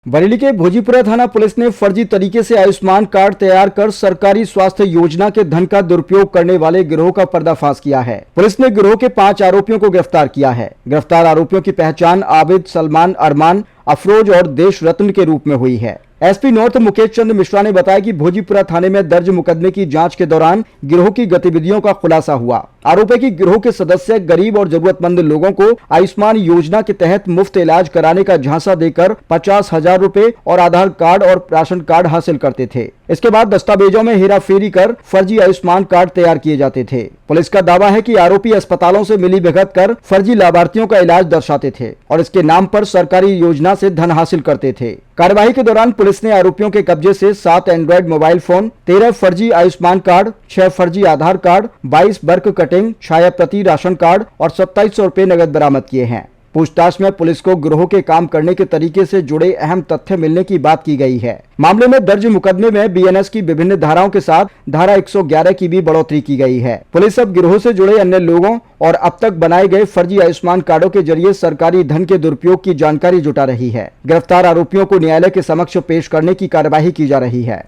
बरेली के भोजीपुरा थाना पुलिस ने फर्जी तरीके से आयुष्मान कार्ड तैयार कर सरकारी स्वास्थ्य योजना के धन का दुरुपयोग करने वाले गिरोह का पर्दाफाश किया है। पुलिस ने गिरोह के 5 आरोपियों को गिरफ्तार किया है। गिरफ्तार आरोपियों की पहचान आबिद, सलमान, अरमान, अफरोज और देश रत्न के रूप में हुई है। एसपी नॉर्थ मुकेश चंद्र मिश्रा ने बताया कि भोजीपुरा थाने में दर्ज मुकदमे की जांच के दौरान गिरोह की गतिविधियों का खुलासा हुआ। आरोप है कि गिरोह के सदस्य गरीब और जरूरतमंद लोगों को आयुष्मान योजना के तहत मुफ्त इलाज कराने का झांसा देकर 50,000 रुपए और आधार कार्ड और राशन कार्ड हासिल करते थे। इसके बाद दस्तावेजों में हेराफेरी कर फर्जी आयुष्मान कार्ड तैयार किए जाते थे। पुलिस का दावा है कि आरोपी अस्पतालों से मिलीभगत कर फर्जी लाभार्थियों का इलाज दर्शाते थे और इसके नाम पर सरकारी योजना से धन हासिल करते थे। कार्यवाही के दौरान पुलिस ने आरोपियों के कब्जे से 7 एंड्रॉइड मोबाइल फोन, 13 फर्जी आयुष्मान कार्ड, 6 फर्जी आधार कार्ड, 22 बर्क कटिंग, छाया प्रति राशन कार्ड और 2700 रुपए नगद बरामद किए हैं। पूछताछ में पुलिस को गिरोह के काम करने के तरीके से जुड़े अहम तथ्य मिलने की बात की गई है। मामले में दर्ज मुकदमे में बीएनएस की विभिन्न धाराओं के साथ धारा 111 की भी बढ़ोतरी की गई है। पुलिस अब गिरोह से जुड़े अन्य लोगों और अब तक बनाए गए फर्जी आयुष्मान कार्डों के जरिए सरकारी धन के दुरुपयोग की जानकारी जुटा रही है। गिरफ्तार आरोपियों को न्यायालय के समक्ष पेश करने की कार्यवाही की जा रही है।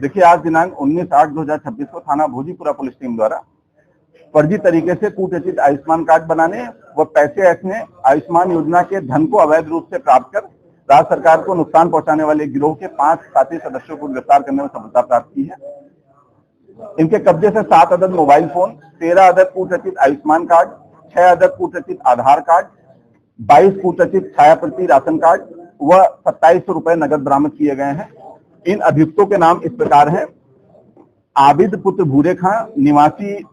देखिए, आज दिनांक 19/8/2026 को थाना भोजीपुरा पुलिस टीम द्वारा फर्जी तरीके से कूटरचित आयुष्मान कार्ड बनाने व पैसे ऐसने आयुष्मान योजना के धन को अवैध रूप से प्राप्त कर राज्य सरकार को नुकसान पहुंचाने वाले गिरोह के 5 साथी सदस्यों को गिरफ्तार करने में सफलता प्राप्त की है। इनके कब्जे से 7 अदद मोबाइल फोन, 13 अदद कूटरचित आयुष्मान कार्ड, 6 अदद कूटरचित आधार कार्ड, 22 कूटरचित छाया प्रति राशन कार्ड व 2700 रुपए नगद बरामद किए गए हैं। इन अभियुक्तों के नाम इस प्रकार है: आबिद पुत्र भूरे खां, निवासी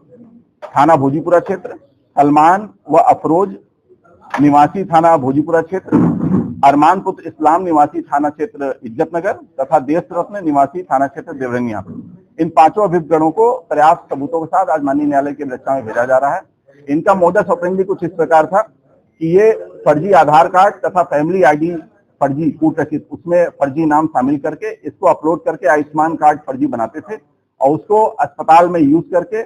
थाना भोजीपुरा क्षेत्र, सलमान व अफरोज निवासी थाना भोजीपुरा क्षेत्र, अरमान पुत्र इस्लाम निवासी थाना क्षेत्र इज्जतनगर तथा देश रत्न निवासी थाना क्षेत्र देवरंगिया। इन 5 अभियुक्तों को पर्याप्त सबूतों के साथ आज माननीय न्यायालय की व्यवस्था में भेजा जा रहा है। इनका मोडस ऑपरेंडी कुछ इस प्रकार था कि ये फर्जी आधार कार्ड तथा फैमिली आईडी फर्जी कूटरचित, उसमें फर्जी नाम शामिल करके इसको अपलोड करके आयुष्मान कार्ड फर्जी बनाते थे और उसको अस्पताल में यूज करके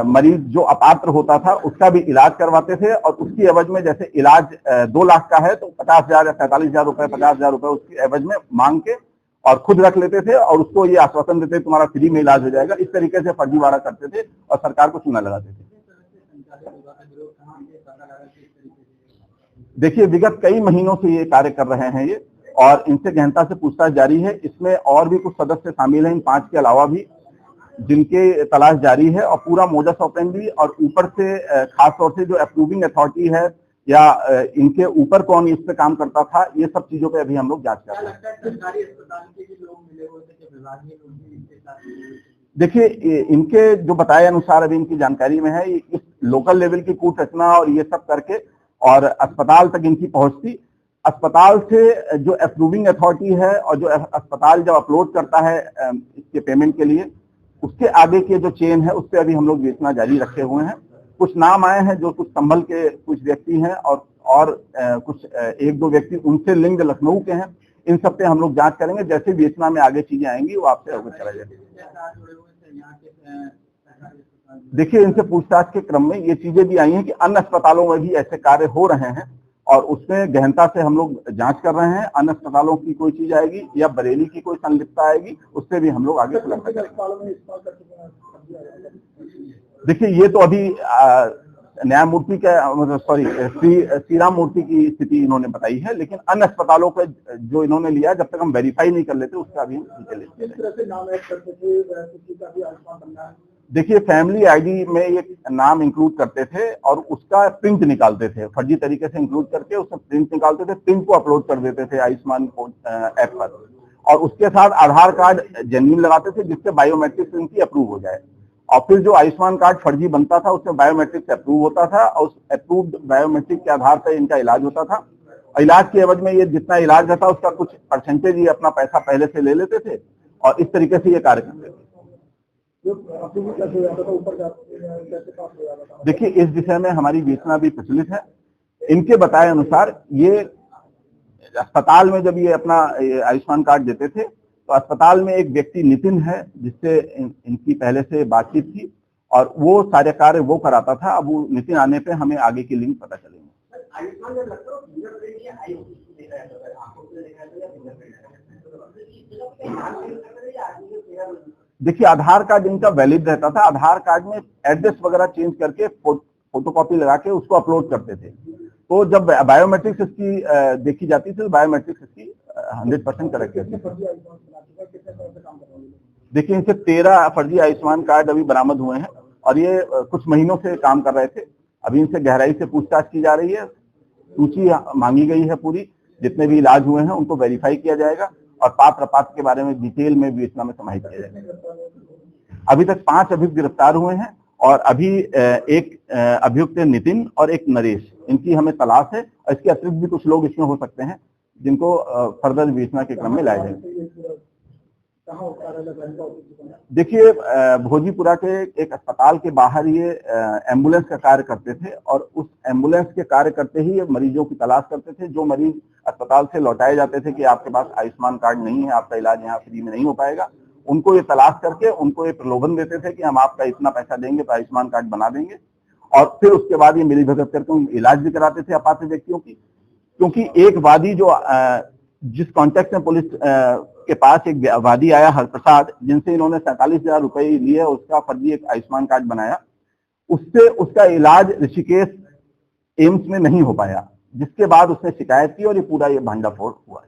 मरीज जो अपात्र होता था उसका भी इलाज करवाते थे और उसकी एवज में, जैसे इलाज 2 लाख का है तो 50,000 या 47,000 रुपए, 50,000 रुपए उसकी एवज में मांग के और खुद रख लेते थे और उसको ये आश्वासन देते तुम्हारा फ्री में इलाज हो जाएगा। इस तरीके से फर्जीवाड़ा करते थे और सरकार को चूना लगाते थे। देखिए, विगत कई महीनों से ये कार्य कर रहे हैं ये, और इनसे गहनता से पूछताछ जारी है। इसमें और भी कुछ सदस्य शामिल हैं इन 5 के अलावा भी, जिनके तलाश जारी है। और पूरा मोडस ऑपरेंडी और ऊपर से खास तौर से जो अप्रूविंग अथॉरिटी है या इनके ऊपर कौन इस पे काम करता था, ये सब चीजों पे अभी हम लोग जांच कर रहे हैं। देखिए, इनके जो बताए अनुसार अभी इनकी जानकारी में है, इस लोकल लेवल की कूट रचना और ये सब करके और अस्पताल तक इनकी पहुंच थी। अस्पताल से जो अप्रूविंग अथॉरिटी है और जो अस्पताल जब अपलोड करता है इसके पेमेंट के लिए, उसके आगे के जो चेन है उस पर अभी हम लोग बेचना जारी रखे हुए हैं। कुछ नाम आए हैं जो कुछ संभल के कुछ व्यक्ति हैं और कुछ 1-2 व्यक्ति उनसे लिंग लखनऊ के हैं। इन सब पे हम लोग जांच करेंगे। जैसे बेचना में आगे चीजें आएंगी वो आपसे अवगत करा जाएगा। देखिए, इनसे पूछताछ के क्रम में ये चीजें भी आई हैं कि अन्य अस्पतालों में भी ऐसे कार्य हो रहे हैं और उसमें गहनता से हम लोग जांच कर रहे हैं। अन्य अस्पतालों की कोई चीज आएगी या बरेली की कोई संलिप्तता आएगी, उससे भी हम लोग आगे खुलासा करेंगे। देखिए, ये तो अभी न्यायमूर्ति का श्री राम मूर्ति की स्थिति इन्होंने बताई है, लेकिन अन्य अस्पतालों का जो इन्होंने लिया, जब तक हम वेरीफाई नहीं कर लेते उसका भी हम देखिए, फैमिली आईडी में ये नाम इंक्लूड करते थे और उसका प्रिंट निकालते थे, फर्जी तरीके से इंक्लूड करके उसका प्रिंट निकालते थे, प्रिंट को अपलोड कर देते थे आयुष्मान ऐप पर और उसके साथ आधार कार्ड जेन्युइन लगाते थे जिससे बायोमेट्रिक्स इनकी अप्रूव हो जाए। और फिर जो आयुष्मान कार्ड फर्जी बनता था उसमें बायोमेट्रिक से अप्रूव होता था और उस अप्रूव्ड बायोमेट्रिक के आधार पर इनका इलाज होता था। इलाज के एवज में ये जितना इलाज रहता उसका कुछ परसेंटेज ये अपना पैसा पहले से ले लेते थे और इस तरीके से ये कार्य करते थे। देखिए, इस विषय में हमारी विवेचना भी प्रचलित है। इनके बताए अनुसार ये अस्पताल में जब ये अपना आयुष्मान कार्ड देते थे तो अस्पताल में एक व्यक्ति नितिन है जिससे इनकी पहले से बातचीत थी और वो सारे कार्य वो कराता था। अब वो नितिन आने पे हमें आगे की लिंक पता चलेगी। देखिए, आधार कार्ड इनका वैलिड रहता था। आधार कार्ड में एड्रेस वगैरह चेंज करके फोटोकॉपी लगा के उसको अपलोड करते थे। तो जब बायोमेट्रिक्स इसकी देखी जाती थी तो बायोमेट्रिक्स इसकी 100% करेक्ट रहती थी। देखिए, इनसे 13 फर्जी आयुष्मान कार्ड अभी बरामद हुए हैं और ये कुछ महीनों से काम कर रहे थे। अभी इनसे गहराई से पूछताछ की जा रही है, सूची मांगी गई है पूरी, जितने भी इलाज हुए हैं उनको वेरीफाई किया जाएगा और पात्र अपात्र के बारे में डिटेल में विवेचना में समाहित किया जाएगा। अभी तक 5 अभियुक्त गिरफ्तार हुए हैं और अभी एक अभियुक्त नितिन और एक नरेश, इनकी हमें तलाश है। और इसके अतिरिक्त भी कुछ लोग इसमें हो सकते हैं जिनको फर्दर विवेचना के क्रम में लाया जाएगा। देखिए, भोजीपुरा के एक अस्पताल के बाहर ये एम्बुलेंस का कार्य करते थे और उस एम्बुलेंस के कार्य करते ही ये मरीजों की तलाश करते थे। जो मरीज अस्पताल से लौटाए जाते थे कि आपके पास आयुष्मान कार्ड नहीं है, आपका इलाज यहाँ फ्री में नहीं हो पाएगा, उनको ये तलाश करके उनको ये प्रलोभन देते थे कि हम आपका इतना पैसा देंगे तो आयुष्मान कार्ड बना देंगे। और फिर उसके बाद ये मिलीभगत करके इलाज भी कराते थे अपात्र व्यक्तियों की। क्योंकि एक वादी जो जिस कॉन्टेक्ट में पुलिस के पास एक वादी आया हरप्रसाद, जिनसे इन्होंने 47,000 रुपए लिए, उसका फर्जी एक आयुष्मान कार्ड बनाया, उससे उसका इलाज ऋषिकेश एम्स में नहीं हो पाया, जिसके बाद उसने शिकायत की और ये पूरा भांडाफोड़ हुआ।